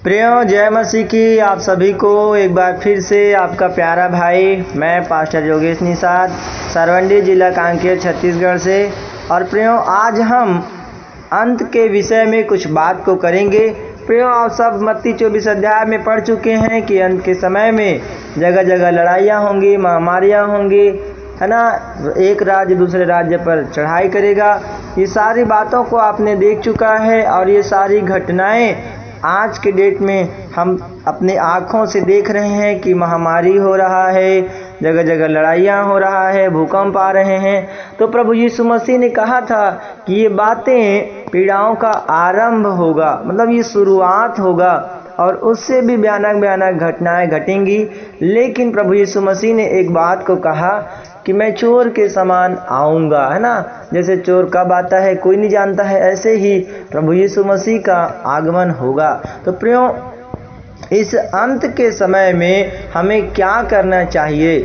प्रियो जय मसीह की आप सभी को एक बार फिर से आपका प्यारा भाई मैं पास्टर योगेश निषाद सरवंडी जिला कांकेर छत्तीसगढ़ से। और प्रियो आज हम अंत के विषय में कुछ बात को करेंगे। प्रियो आप सब मत्ती 24 अध्याय में पढ़ चुके हैं कि अंत के समय में जगह जगह लड़ाइयाँ होंगी, महामारियाँ होंगी, है ना। एक राज्य दूसरे राज्य पर चढ़ाई करेगा। ये सारी बातों को आपने देख चुका है और ये सारी घटनाएं आज के डेट में हम अपने आँखों से देख रहे हैं कि महामारी हो रहा है, जगह जगह लड़ाइयाँ हो रहा है, भूकंप आ रहे हैं। तो प्रभु यीशु मसीह ने कहा था कि ये बातें पीड़ाओं का आरंभ होगा, मतलब ये शुरुआत होगा और उससे भी भयानक भयानक घटनाएं घटेंगी। लेकिन प्रभु यीशु मसीह ने एक बात को कहा कि मैं चोर के समान आऊँगा, है ना। जैसे चोर कब आता है कोई नहीं जानता है, ऐसे ही प्रभु यीशु मसीह का आगमन होगा। तो प्रियो इस अंत के समय में हमें क्या करना चाहिए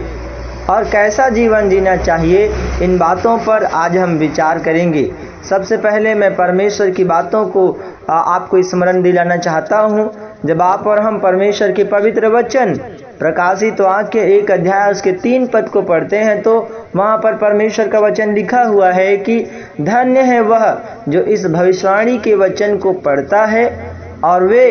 और कैसा जीवन जीना चाहिए, इन बातों पर आज हम विचार करेंगे। सबसे पहले मैं परमेश्वर की बातों को आपको स्मरण दिलाना चाहता हूँ। जब आप और हम परमेश्वर के पवित्र वचन प्रकाशित वाक्य 1 अध्याय उसके 3 पद को पढ़ते हैं तो वहाँ पर परमेश्वर का वचन लिखा हुआ है कि धन्य है वह जो इस भविष्यवाणी के वचन को पढ़ता है और वे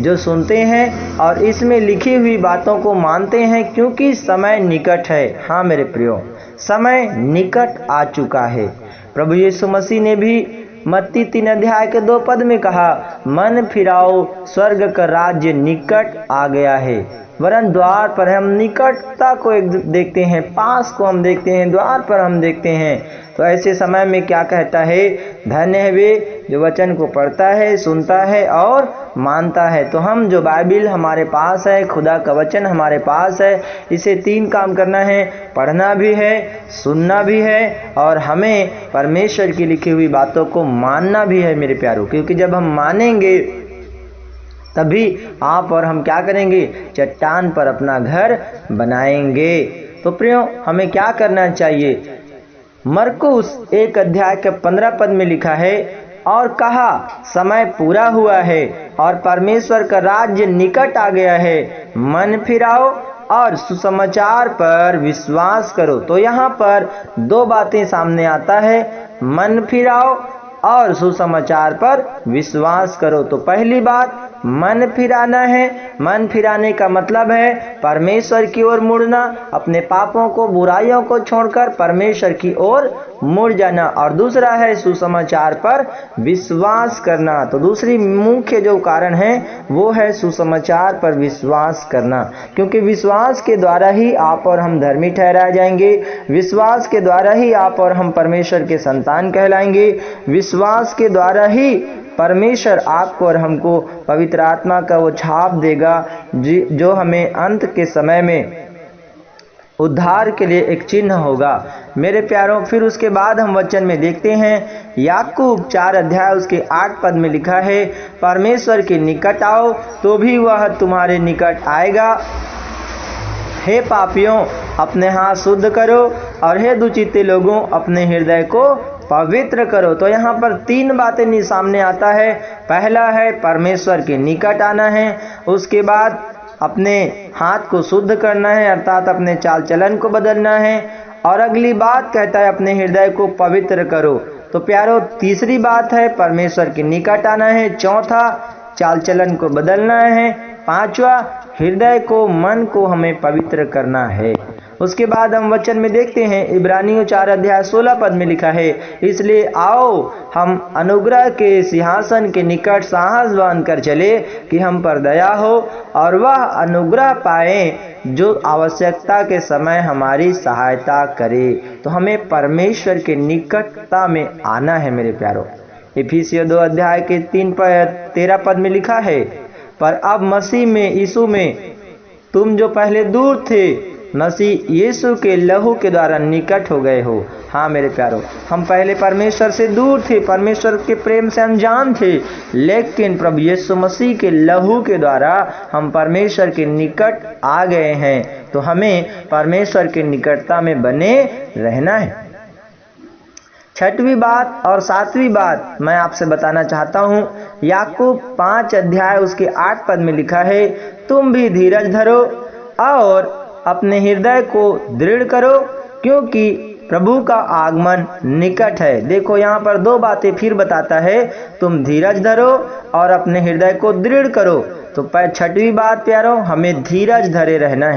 जो सुनते हैं और इसमें लिखी हुई बातों को मानते हैं, क्योंकि समय निकट है। हाँ मेरे प्रियो, समय निकट आ चुका है। प्रभु यीशु मसीह ने भी मत्ती 3 अध्याय के 2 पद में कहा, मन फिराओ स्वर्ग का राज्य निकट आ गया है। वरन द्वार पर हम निकटता को एक देखते हैं, पास को हम देखते हैं, द्वार पर हम देखते हैं। तो ऐसे समय में क्या कहता है, धन्य है वे जो वचन को पढ़ता है, सुनता है और मानता है। तो हम जो बाइबिल हमारे पास है, खुदा का वचन हमारे पास है, इसे 3 काम करना है, पढ़ना भी है, सुनना भी है और हमें परमेश्वर की लिखी हुई बातों को मानना भी है मेरे प्यारों। क्योंकि जब हम मानेंगे तभी आप और हम क्या करेंगे, चट्टान पर अपना घर बनाएंगे। तो प्रियो हमें क्या करना चाहिए, मरकुस 1 अध्याय के 15 पद में लिखा है, और कहा समय पूरा हुआ है और परमेश्वर का राज्य निकट आ गया है, मन फिराओ और सुसमाचार पर विश्वास करो। तो यहाँ पर 2 बातें सामने आता है, मन फिराओ और सुसमाचार पर विश्वास करो। तो पहली बात मन फिराना है। मन फिराने का मतलब है परमेश्वर की ओर मुड़ना, अपने पापों को, बुराइयों को छोड़कर परमेश्वर की ओर मुड़ जाना। और दूसरा है सुसमाचार पर विश्वास करना। तो दूसरी मुख्य जो कारण है वो है सुसमाचार पर विश्वास करना, क्योंकि विश्वास के द्वारा ही आप और हम धर्मी ठहराए जाएंगे। विश्वास के द्वारा ही आप और हम परमेश्वर के संतान कहलाएंगे। विश्वास के द्वारा ही परमेश्वर आपको और हमको पवित्र आत्मा का वो छाप देगा जो हमें अंत के समय में उद्धार के लिए एक चिन्ह होगा मेरे प्यारों। फिर उसके बाद हम वचन में देखते हैं, याकूब 4 अध्याय उसके 8 पद में लिखा है, परमेश्वर के निकट आओ तो भी वह तुम्हारे निकट आएगा। हे पापियों अपने हाथ शुद्ध करो और हे दुचित्ते लोगों अपने हृदय को पवित्र करो। तो यहाँ पर 3 बातें सामने आता है। पहला है परमेश्वर के निकट आना है, उसके बाद अपने हाथ को शुद्ध करना है अर्थात अपने चाल चलन को बदलना है, और अगली बात कहता है अपने हृदय को पवित्र करो। तो प्यारो तीसरी बात है परमेश्वर के निकट आना है, चौथा चाल चलन को बदलना है, पांचवा हृदय को, मन को हमें पवित्र करना है। उसके बाद हम वचन में देखते हैं, इब्रानियों 4 अध्याय 16 पद में लिखा है, इसलिए आओ हम अनुग्रह के सिंहासन के निकट साहस बांध कर चले कि हम पर दया हो और वह अनुग्रह पाए जो आवश्यकता के समय हमारी सहायता करे। तो हमें परमेश्वर के निकटता में आना है मेरे प्यारों। इफिसियों 2 अध्याय के 13 पद में लिखा है, पर अब मसीह में यीशु में तुम जो पहले दूर थे मसीह यीशु के लहू के द्वारा निकट हो गए हो। हाँ मेरे प्यारों, हम पहले परमेश्वर से दूर थे, परमेश्वर के प्रेम से अनजान थे, लेकिन प्रभु यीशु मसीह के लहू के द्वारा हम परमेश्वर के निकट आ गए हैं। तो हमें परमेश्वर के निकटता में बने रहना है। छठवीं बात और सातवीं बात मैं आपसे बताना चाहता हूँ। याकूब 5 अध्याय उसके 8 पद में लिखा है, तुम भी धीरज धरो और अपने हृदय को दृढ़ करो, क्योंकि प्रभु का आगमन निकट है। देखो यहाँ पर दो बातें फिर बताता है, तुम धीरज धरो और अपने हृदय को दृढ़ करो। तो छठवीं बात प्यारो, हमें धीरज धरे रहना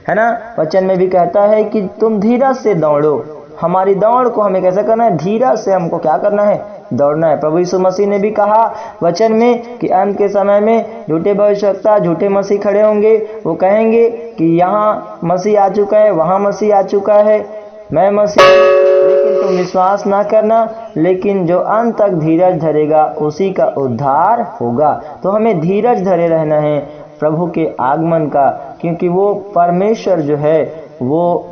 है ना। वचन में भी कहता है कि तुम धीरज से दौड़ो। हमारी दौड़ को हमें कैसे करना है? धीरज से हमको क्या करना है? दौड़ना है। प्रभु यीशु मसीह ने भी कहा वचन में कि अंत के समय में झूठे भविष्यवक्ता, झूठे मसीह खड़े होंगे। वो कहेंगे कि यहाँ मसीह आ चुका है, वहाँ मसीह आ चुका है, मैं मसीह, लेकिन तुम विश्वास ना करना। लेकिन जो अंत तक धीरज धरेगा उसी का उद्धार होगा। तो हमें धीरज धरे रहना है प्रभु के आगमन का, क्योंकि वो परमेश्वर जो है वो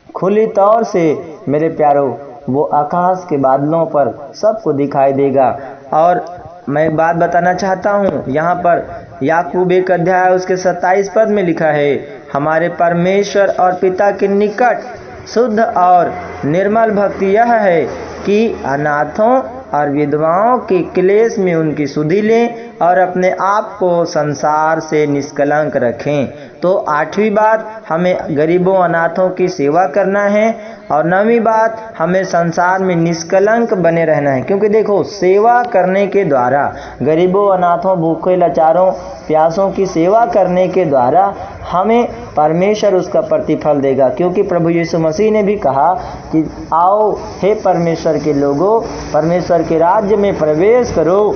खुली तौर से मेरे प्यारो वो आकाश के बादलों पर सबको दिखाई देगा। और मैं एक बात बताना चाहता हूँ, यहाँ पर याकूब 1 अध्याय उसके 27 पद में लिखा है, हमारे परमेश्वर और पिता के निकट शुद्ध और निर्मल भक्ति यह है कि अनाथों और विधवाओं के क्लेश में उनकी सुधि लें और अपने आप को संसार से निष्कलंक रखें। तो 8वीं बात, हमें गरीबों अनाथों की सेवा करना है। और 9वीं बात, हमें संसार में निष्कलंक बने रहना है, क्योंकि देखो सेवा करने के द्वारा, गरीबों अनाथों भूखे लाचारों प्यासों की सेवा करने के द्वारा हमें परमेश्वर उसका प्रतिफल देगा। क्योंकि प्रभु यीशु मसीह ने भी कहा कि आओ हे परमेश्वर के लोगों, परमेश्वर के राज्य में प्रवेश करो,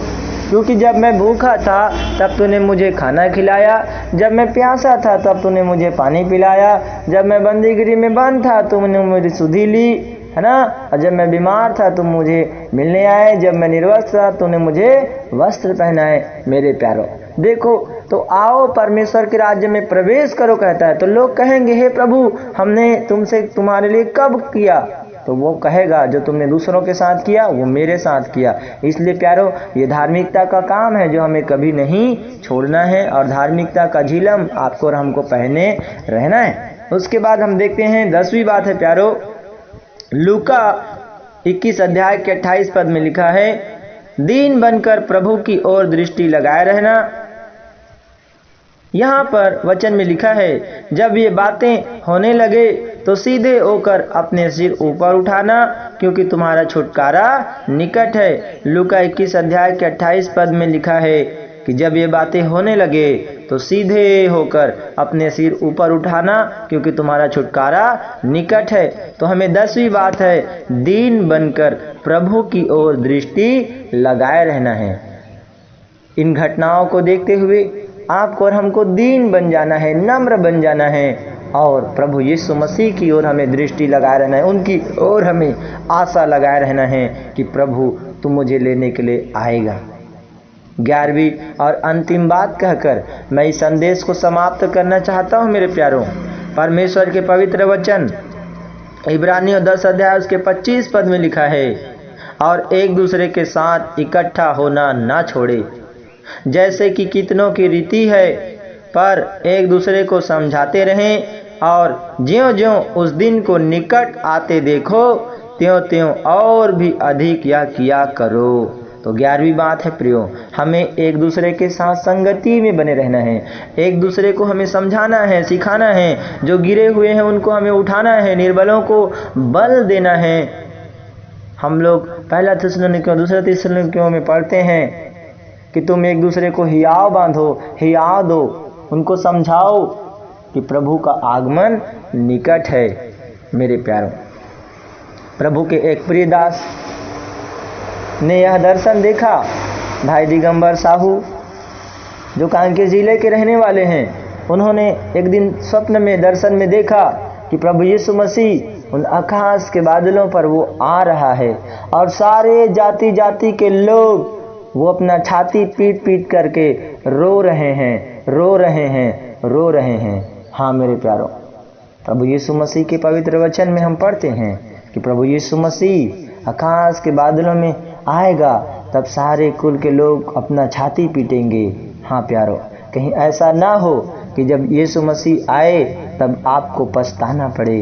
क्योंकि जब मैं भूखा था तब तूने मुझे खाना खिलाया, जब मैं प्यासा था तब तूने मुझे पानी पिलाया, जब मैं बंदीगिरी में बंद था तुमने मेरी सुधि ली, है ना। और जब मैं बीमार था तुम मुझे मिलने आए, जब मैं निर्वस्त्र था तूने मुझे वस्त्र पहनाए। मेरे प्यारो देखो, तो आओ परमेश्वर के राज्य में प्रवेश करो कहता है। तो लोग कहेंगे हे प्रभु हमने तुमसे तुम्हारे लिए कब किया? तो वो कहेगा जो तुमने दूसरों के साथ किया वो मेरे साथ किया। इसलिए प्यारो ये धार्मिकता का काम है जो हमें कभी नहीं छोड़ना है, और धार्मिकता का झिलम आपको और हमको पहने रहना है। उसके बाद हम देखते हैं 10वीं बात है प्यारो, लूका 21 अध्याय के 28 पद में लिखा है, दीन बनकर प्रभु की ओर दृष्टि लगाए रहना। यहाँ पर वचन में लिखा है, जब ये बातें होने लगे तो सीधे होकर अपने सिर ऊपर उठाना, क्योंकि तुम्हारा छुटकारा निकट है। लूका 21 अध्याय के 28 पद में लिखा है कि जब ये बातें होने लगे तो सीधे होकर अपने सिर ऊपर उठाना, क्योंकि तुम्हारा छुटकारा निकट है। तो हमें 10वीं बात है, दीन बनकर प्रभु की ओर दृष्टि लगाए रहना है। इन घटनाओं को देखते हुए आपको और हमको दीन बन जाना है, नम्र बन जाना है, और प्रभु यीशु मसीह की ओर हमें दृष्टि लगाए रहना है, उनकी ओर हमें आशा लगाए रहना है कि प्रभु तुम मुझे लेने के लिए आएगा। 11वीं और अंतिम बात कहकर मैं इस संदेश को समाप्त करना चाहता हूँ मेरे प्यारों। परमेश्वर के पवित्र वचन इब्रानियों 10 अध्याय उसके 25 पद में लिखा है, और एक दूसरे के साथ इकट्ठा होना ना छोड़े, जैसे कि कितनों की रीति है, पर एक दूसरे को समझाते रहें, और ज्यों-ज्यों उस दिन को निकट आते देखो त्यों-त्यों और भी अधिक यह किया करो। तो 11वीं बात है प्रियो, हमें एक दूसरे के साथ संगति में बने रहना है, एक दूसरे को हमें समझाना है, सिखाना है, जो गिरे हुए हैं उनको हमें उठाना है, निर्बलों को बल देना है। हम लोग पहला थिस्सलुनीकियों दूसरा थिस्सलुनीकियों में पढ़ते हैं कि तुम एक दूसरे को हियाव बांधो, हियाव दो, उनको समझाओ कि प्रभु का आगमन निकट है। मेरे प्यारों, प्रभु के एक प्रिय दास ने यह दर्शन देखा। भाई दिगंबर साहू जो कांकेर जिले के रहने वाले हैं, उन्होंने एक दिन स्वप्न में दर्शन में देखा कि प्रभु यीशु मसीह उन आकाश के बादलों पर वो आ रहा है, और सारे जाति जाति के लोग वो अपना छाती पीट पीट करके रो रहे हैं, रो रहे हैं, रो रहे हैं। हाँ मेरे प्यारों, प्रभु यीशु मसीह के पवित्र वचन में हम पढ़ते हैं कि प्रभु यीशु मसीह आकाश के बादलों में आएगा, तब सारे कुल के लोग अपना छाती पीटेंगे। हाँ प्यारों, कहीं ऐसा ना हो कि जब यीशु मसीह आए तब आपको पछताना पड़े।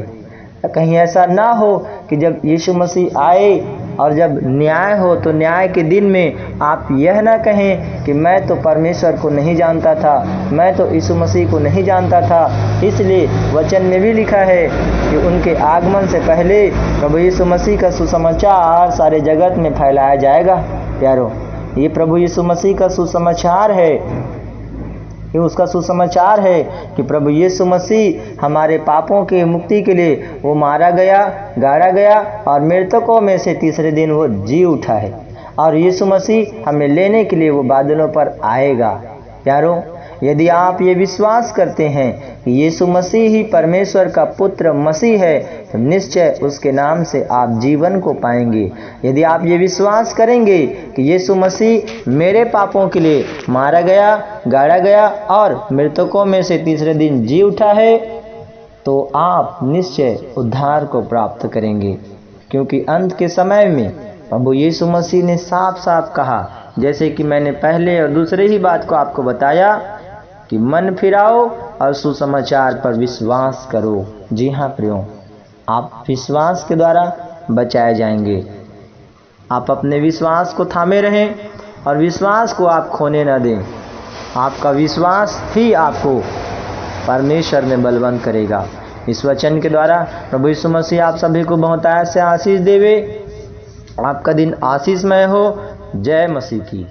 कहीं ऐसा ना हो कि जब यीशु मसीह आए और जब न्याय हो तो न्याय के दिन में आप यह ना कहें कि मैं तो परमेश्वर को नहीं जानता था, मैं तो यीशु मसीह को नहीं जानता था। इसलिए वचन में भी लिखा है कि उनके आगमन से पहले प्रभु यीशु मसीह का सुसमाचार सारे जगत में फैलाया जाएगा। प्यारो, ये प्रभु यीशु मसीह का सुसमाचार है, ये उसका सुसमाचार है कि प्रभु यीशु मसीह हमारे पापों के मुक्ति के लिए वो मारा गया, गाड़ा गया और मृतकों में से तीसरे दिन वो जी उठा है और यीशु मसीह हमें लेने के लिए वो बादलों पर आएगा। प्यारो, यदि आप ये विश्वास करते हैं कि यीशु मसीह ही परमेश्वर का पुत्र मसीह है तो निश्चय उसके नाम से आप जीवन को पाएंगे। यदि आप ये विश्वास करेंगे कि यीशु मसीह मेरे पापों के लिए मारा गया, गाड़ा गया और मृतकों में से तीसरे दिन जी उठा है तो आप निश्चय उद्धार को प्राप्त करेंगे। क्योंकि अंत के समय में प्रभु यीशु मसीह ने साफ साफ कहा, जैसे कि मैंने पहले और दूसरे ही बात को आपको बताया कि मन फिराओ और सुसमाचार पर विश्वास करो। जी हाँ प्रियो, आप विश्वास के द्वारा बचाए जाएंगे। आप अपने विश्वास को थामे रहें और विश्वास को आप खोने न दें। आपका विश्वास ही आपको परमेश्वर में बलवंत करेगा। इस वचन के द्वारा प्रभु यीशु मसीह आप सभी को बहुतायत से आशीष देवे। आपका दिन आशीषमय हो। जय मसीह की।